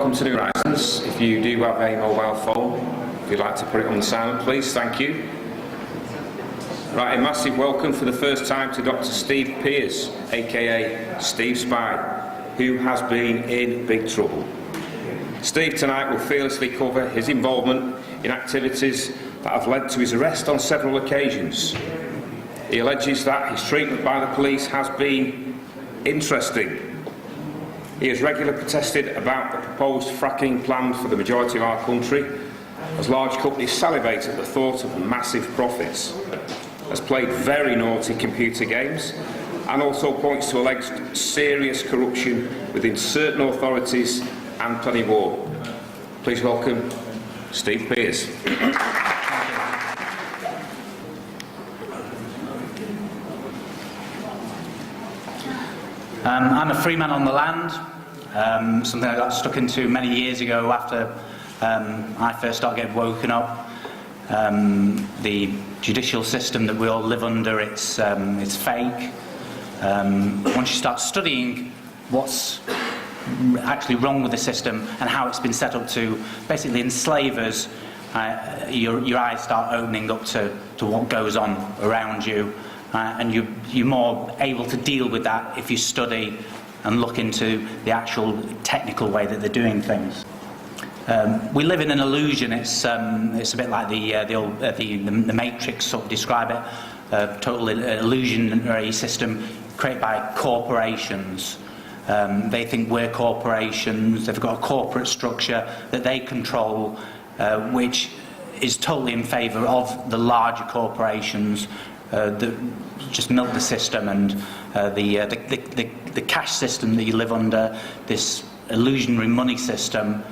welcome to New Horizons. If you do have a mobile phone, if you'd like to put it on the silent, please, thank you. Right, a massive welcome for the first time to Dr. Steve Pearce, aka Steve Spy, who has been in big trouble. Steve tonight will fearlessly cover his involvement in activities that have led to his arrest on several occasions. He alleges that his treatment by the police has been interesting. He has regularly protested about the proposed fracking plan for the majority of our country, as large companies salivate at the thought of massive profits, has played very naughty computer games, and also points to alleged serious corruption within certain authorities and plenty more. Please welcome Steve Pearce. I'm a free man on the land, something I got stuck into many years ago after I first started getting woken up. The judicial system that we all live under, it's fake. Once you start studying what's actually wrong with the system and how it's been set up to basically enslave us, your eyes start opening up to what goes on around you. And you're more able to deal with that if you study and look into the actual technical way that they're doing things. We live in an illusion. It's a bit like the Matrix sort of describe it. A total illusionary system created by corporations. They think we're corporations. They've got a corporate structure that they control, which is totally in favour of the larger corporations that just milk the system, and the cash system that you live under, this illusionary money system,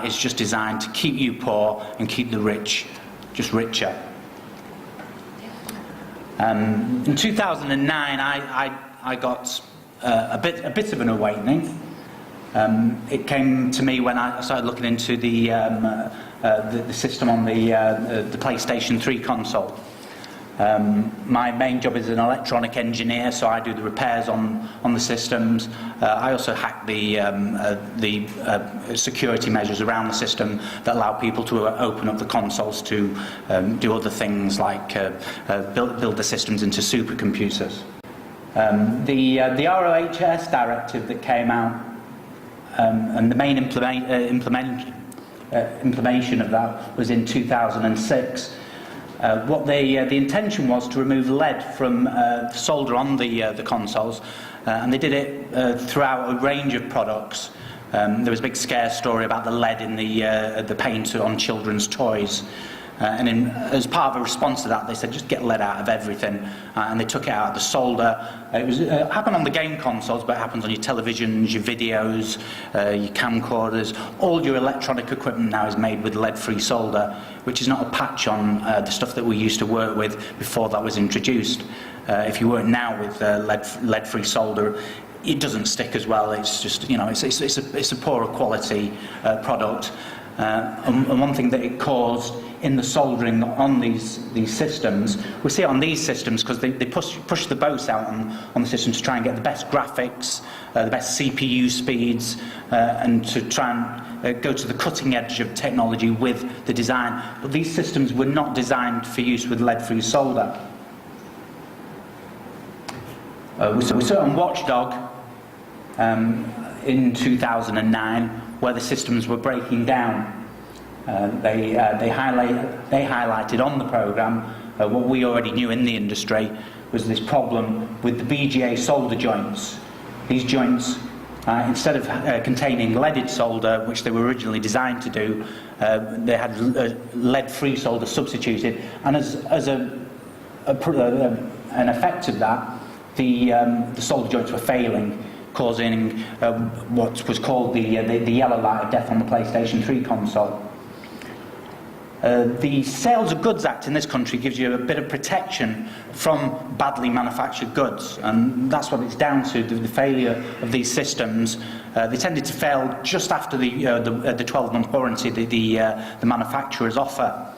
is just designed to keep you poor and keep the rich just richer. In 2009, I got a bit of an awakening. It came to me when I started looking into the system on the PlayStation 3 console. My main job is an electronic engineer, so I do the repairs on the systems. I also hack the security measures around the system that allow people to open up the consoles to do other things like build the systems into supercomputers. The ROHS directive that came out, and the main implementation of that was in 2006. The intention was to remove lead from solder on the consoles, and they did it throughout a range of products. There was a big scare story about the lead in the paint on children's toys. And as part of a response to that, they said just get lead out of everything, and they took it out of the solder. It happened on the game consoles, but it happens on your televisions, your videos, your camcorders. All your electronic equipment now is made with lead-free solder, which is not a patch on the stuff that we used to work with before that was introduced. If you work now with lead-free solder, it doesn't stick as well. It's just, you know, it's a poorer quality product. And one thing that it caused in the soldering on these systems, we see it on these systems because they push the boats out on the system to try and get the best graphics, the best CPU speeds, and to try and go to the cutting edge of technology with the design. But these systems were not designed for use with lead-free solder. We saw it on Watchdog in 2009, where the systems were breaking down. They highlighted on the programme what we already knew in the industry was this problem with the BGA solder joints. These joints, instead of containing leaded solder, which they were originally designed to do, they had lead-free solder substituted, and as an effect of that, the solder joints were failing, causing what was called the yellow light of death on the PlayStation 3 console. The Sales of Goods Act in this country gives you a bit of protection from badly manufactured goods, and that's what it's down to, the failure of these systems. They tended to fail just after the 12-month warranty that the manufacturers offer.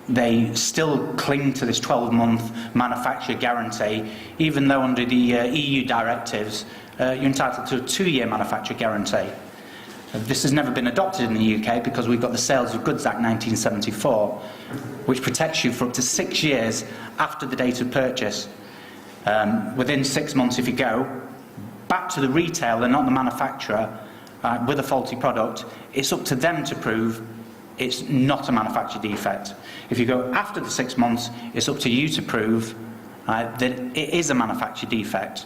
They still cling to this 12-month manufacturer guarantee, even though under the EU directives you're entitled to a 2-year manufacturer guarantee. This has never been adopted in the UK because we've got the Sales of Goods Act 1974, which protects you for up to 6 years after the date of purchase. Within 6 months, if you go back to the retailer, not the manufacturer, with a faulty product, it's up to them to prove it's not a manufacturer defect. If you go after the 6 months, it's up to you to prove that it is a manufacturer defect.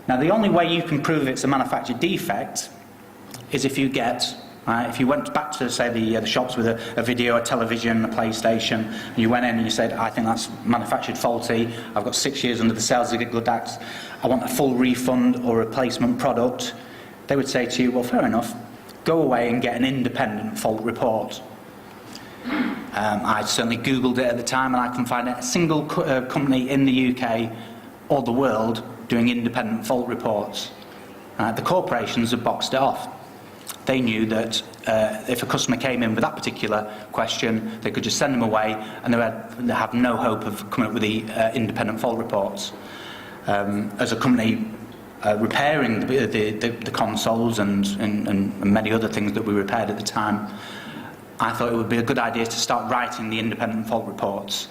Now, the only way you can prove it's a manufacturer defect is if you went back to, say, the shops with a video, a television, a PlayStation, and you went in and you said, I think that's manufactured faulty, I've got 6 years under the Sales of Goods Act, I want a full refund or replacement product, they would say to you, well, fair enough, go away and get an independent fault report. I certainly Googled it at the time, and I couldn't find a single company in the UK or the world doing independent fault reports. The corporations have boxed it off. They knew that if a customer came in with that particular question, they could just send them away, and they have no hope of coming up with the independent fault reports. As a company repairing the consoles and many other things that we repaired at the time, I thought it would be a good idea to start writing the independent fault reports.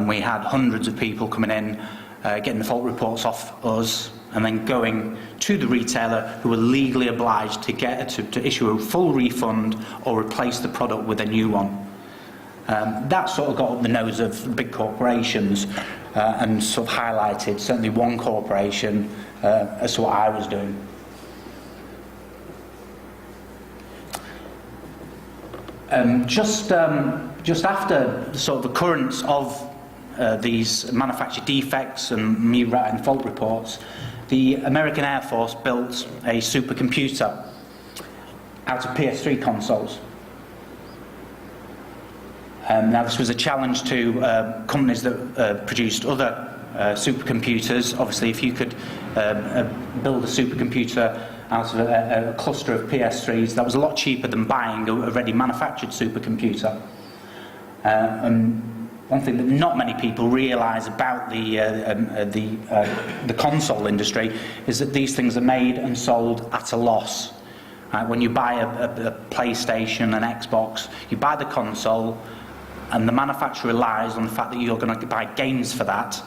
We had hundreds of people coming in, getting the fault reports off us, and then going to the retailer, who were legally obliged to issue a full refund or replace the product with a new one. That sort of got up the nose of big corporations and sort of highlighted certainly one corporation as to what I was doing. Just after sort of the occurrence of these manufacturer defects and me writing fault reports, the American Air Force built a supercomputer out of PS3 consoles. Now, this was a challenge to companies that produced other supercomputers. Obviously, if you could build a supercomputer out of a cluster of PS3s, that was a lot cheaper than buying a ready manufactured supercomputer. And one thing that not many people realise about the console industry is that these things are made and sold at a loss. When you buy a PlayStation, an Xbox, you buy the console, and the manufacturer relies on the fact that you're going to buy games for that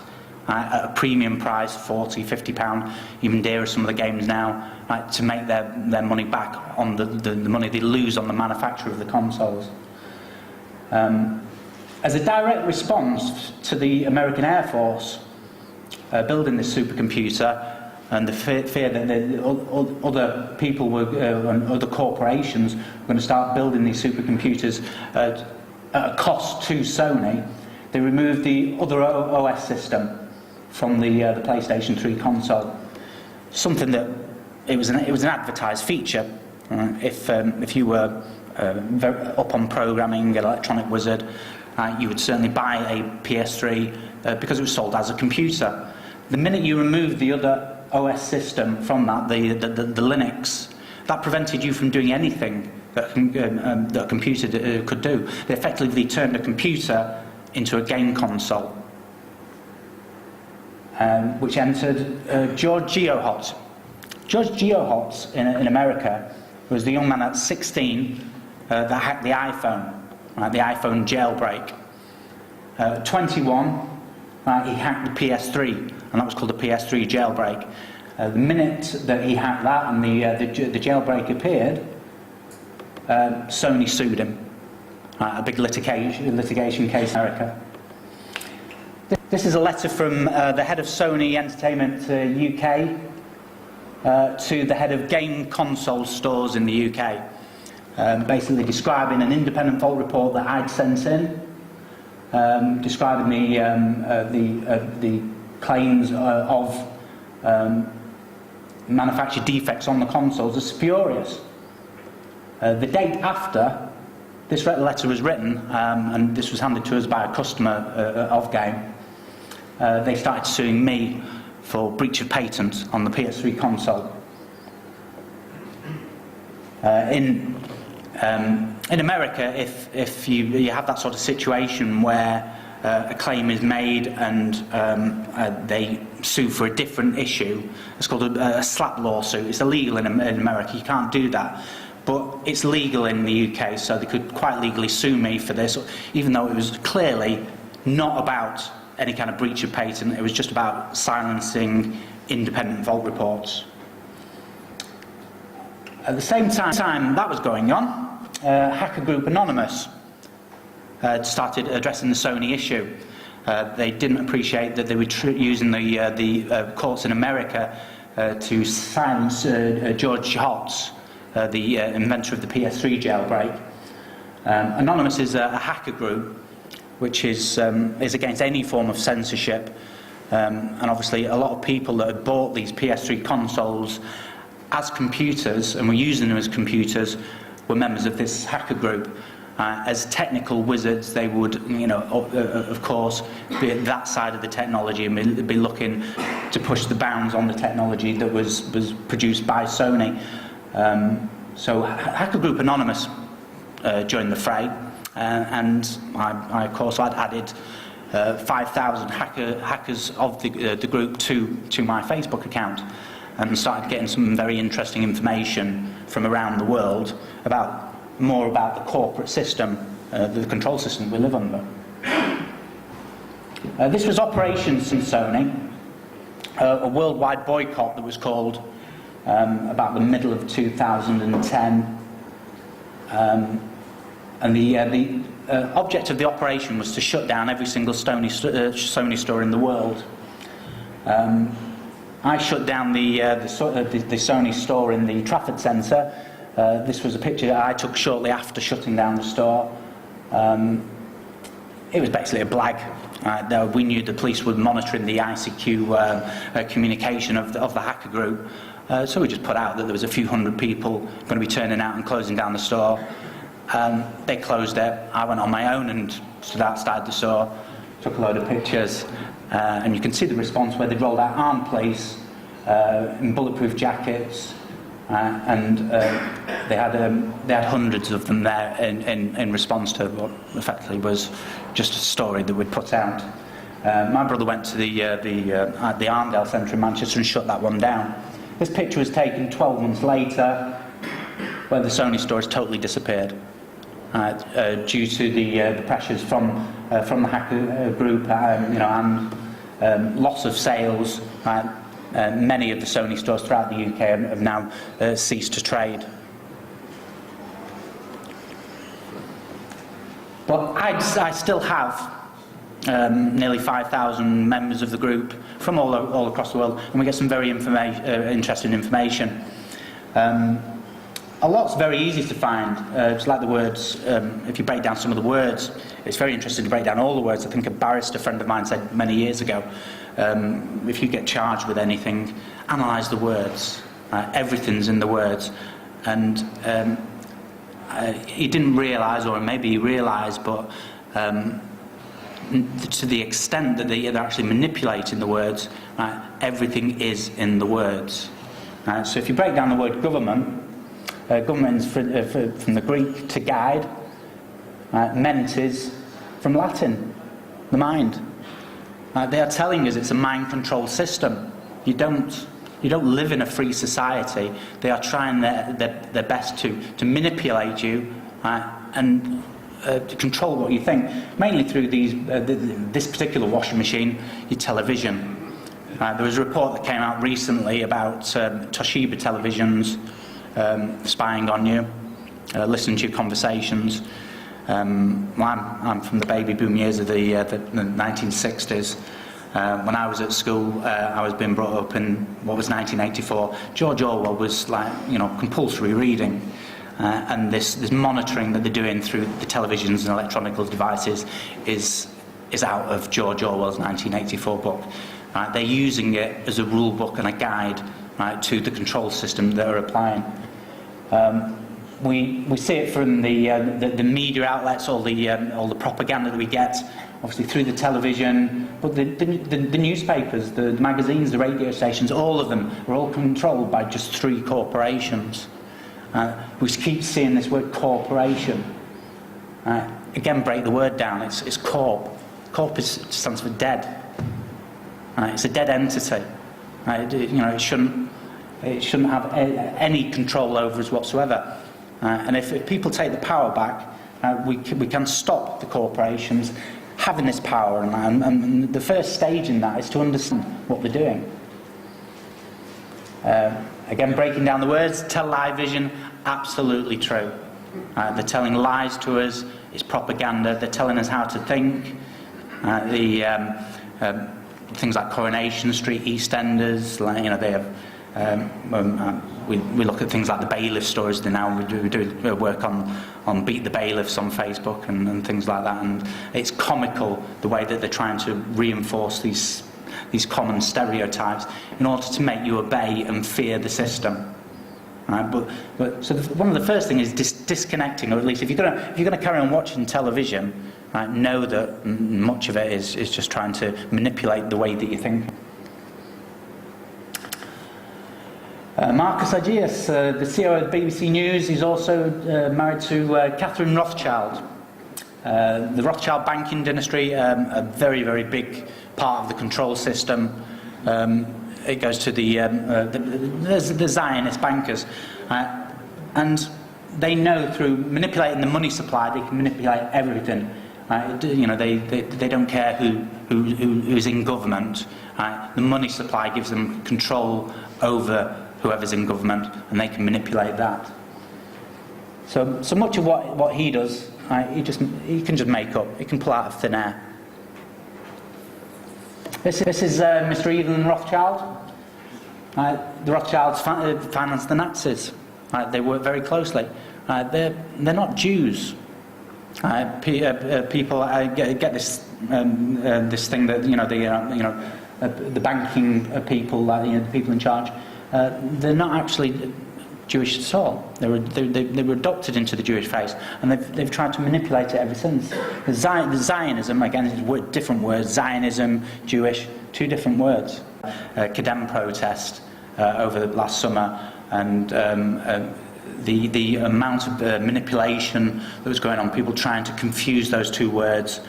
at a premium price, £40, £50, even dearer some of the games now, to make their money back on the money they lose on the manufacture of the consoles. As a direct response to the American Air Force building this supercomputer, and the fear that other people and other corporations were going to start building these supercomputers at a cost to Sony, they removed the other OS system from the PlayStation 3 console. Something that it was an advertised feature. If you were very up on programming, an electronic wizard, you would certainly buy a PS3 because it was sold as a computer. The minute you removed the other OS system from that, the Linux, that prevented you from doing anything that a computer could do. They effectively turned a computer into a game console, which entered George Geohot. George Geohot in America was the young man at 16 that hacked the iPhone, the iPhone jailbreak. 21, he hacked the PS3, and that was called the PS3 jailbreak. The minute that he hacked that and the jailbreak appeared, Sony sued him. A big litigation case in America. This is a letter from the head of Sony Entertainment UK to the head of game console stores in the UK, basically describing an independent fault report that I'd sent in, describing the claims of manufactured defects on the consoles as spurious. The date after this letter was written, and this was handed to us by a customer of Game, they started suing me for breach of patent on the PS3 console. In America, if you have that sort of situation where a claim is made and they sue for a different issue. It's called a slap lawsuit. It's illegal in America. You can't do that. But it's legal in the UK, so they could quite legally sue me for this, even though it was clearly not about any kind of breach of patent. It was just about silencing independent vault reports. At the same time that was going on, hacker group Anonymous started addressing the Sony issue. They didn't appreciate that they were using the courts in America to silence George Hotz, the inventor of the PS3 jailbreak. Anonymous is a hacker group which is against any form of censorship, and obviously a lot of people that had bought these PS3 consoles as computers and were using them as computers were members of this hacker group. As technical wizards, they would, of course, be at that side of the technology and be looking to push the bounds on the technology that was produced by Sony. So Hacker Group Anonymous joined the fray, and I of course, I'd added 5,000 hackers of the group to my Facebook account, and started getting some very interesting information from around the world more about the corporate system, the control system we live under. This was Operation Sony, a worldwide boycott that was called about the middle of 2010. And the object of the operation was to shut down every single Sony store in the world. I shut down the Sony store in the Trafford Centre. This was a picture that I took shortly after shutting down the store. It was basically a blag. We knew the police were monitoring the ICQ communication of the hacker group. So we just put out that there was a few hundred people going to be turning out and closing down the store. They closed it. I went on my own and stood outside the store, took a load of pictures, and you can see the response where they rolled out armed police in bulletproof jackets, and they had hundreds of them there in response to what effectively was just a story that we'd put out. My brother went to the Arndale Centre in Manchester and shut that one down. This picture was taken 12 months later, where the Sony store has totally disappeared due to the pressures from the hacker group, and loss of sales. Many of the Sony stores throughout the UK have now ceased to trade. But I still have nearly 5,000 members of the group from all across the world, and we get some very interesting information. A lot's very easy to find. It's like the words, if you break down some of the words, it's very interesting to break down all the words. I think a barrister friend of mine said many years ago, if you get charged with anything, analyse the words. Everything's in the words. And he didn't realise, or maybe he realised, but to the extent that they're actually manipulating the words, everything is in the words. So if you break down the word government, government is from the Greek to guide, mentis from Latin, the mind. They are telling us it's a mind-controlled system. You don't live in a free society. They are trying their best to manipulate you and to control what you think, mainly through this particular washing machine, your television. There was a report that came out recently about Toshiba televisions spying on you, listening to your conversations. I'm from the baby boom years of the 1960s. When I was at school, I was being brought up in what was 1984. George Orwell was like, compulsory reading. And this monitoring that they're doing through the televisions and electronic devices is out of George Orwell's 1984 book. They're using it as a rule book and a guide to the control system they're applying. We see it from the media outlets, all the propaganda that we get, obviously through the television, but the newspapers, the magazines, the radio stations, all of them are all controlled by just 3 corporations. We keep seeing this word corporation. Again, break the word down. It's corp. Corpus stands for dead. Right? It's a dead entity. Right? It shouldn't have any control over us whatsoever. And if people take the power back, we can stop the corporations having this power. And the first stage in that is to understand what they're doing. Again, breaking down the words, television, absolutely true. They're telling lies to us. It's propaganda. They're telling us how to think. Things like Coronation Street, EastEnders, they have. We look at things like the bailiff stories now. We do work on Beat the Bailiffs on Facebook and things like that. And it's comical the way that they're trying to reinforce these common stereotypes in order to make you obey and fear the system. Right? So one of the first things is disconnecting, or at least if you're going to carry on watching television, right, know that much of it is just trying to manipulate the way that you think. Marcus Aegeus, the CEO of BBC News, is also married to Catherine Rothschild. The Rothschild banking dynasty, a very, very big part of the control system. It goes to the Zionist bankers, and they know through manipulating the money supply they can manipulate everything. They don't care who's in government. The money supply gives them control over whoever's in government, and they can manipulate that. So much of what he does, he can just make up. He can pull out of thin air. This is Mr. Evelyn Rothschild. The Rothschilds financed the Nazis. They work very closely. They're not Jews. People get this thing that the banking people, the people in charge, they're not actually Jewish at all. They were adopted into the Jewish faith, and they've tried to manipulate it ever since. The Zionism, again, is different words. Zionism, Jewish, two different words. Kedem protest over the last summer, and the amount of manipulation that was going on, people trying to confuse those two words,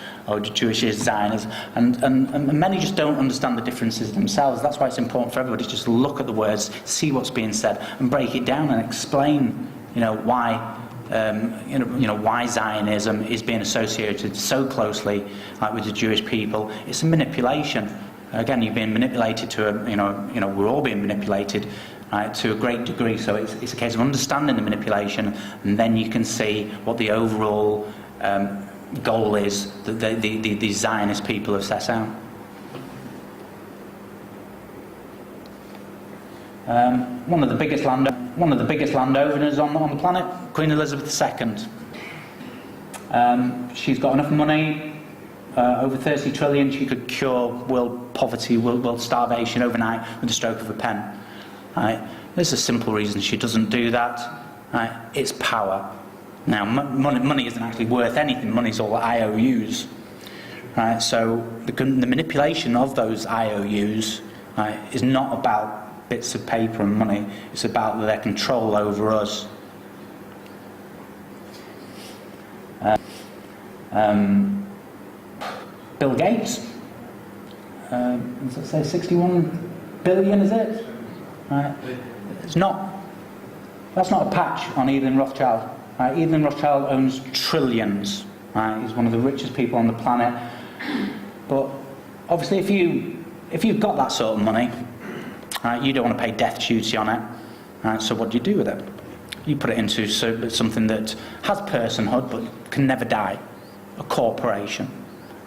Jewish is Zionism, and many just don't understand the differences themselves. That's why it's important for everybody to just look at the words, see what's being said, and break it down and explain, why why Zionism is being associated so closely with the Jewish people. It's a manipulation. Again, you're being manipulated to we're all being manipulated to a great degree. So it's a case of understanding the manipulation, and then you can see what the overall goal is that the Zionist people have set out. One of the biggest landowners on the planet, Queen Elizabeth II. She's got enough money. Over 30 trillion, she could cure world poverty, world starvation overnight with the stroke of a pen. There's a simple reason she doesn't do that. It's power. Now, money isn't actually worth anything. Money's all IOUs. So the manipulation of those IOUs is not about bits of paper and money. It's about their control over us. Bill Gates, does it say 61 billion, is it? That's not a patch on Evelyn Rothschild. Evelyn Rothschild owns trillions. He's one of the richest people on the planet. But obviously if you've got that sort of money, you don't want to pay death duty on it. So what do you do with it? You put it into something that has personhood but can never die. A corporation.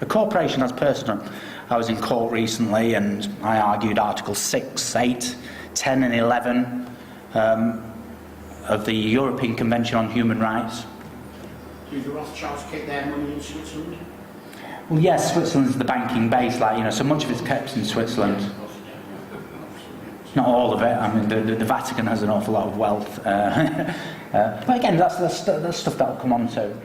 A corporation has personhood. I was in court recently and I argued Article 6, 8, 10 and 11 of the European Convention on Human Rights. Do the Rothschilds keep their money in Switzerland? Well, yes, Switzerland's the banking base, so much of it's kept in Switzerland. Not all of it. I mean, the Vatican has an awful lot of wealth. But again, that's stuff that I'll come on to.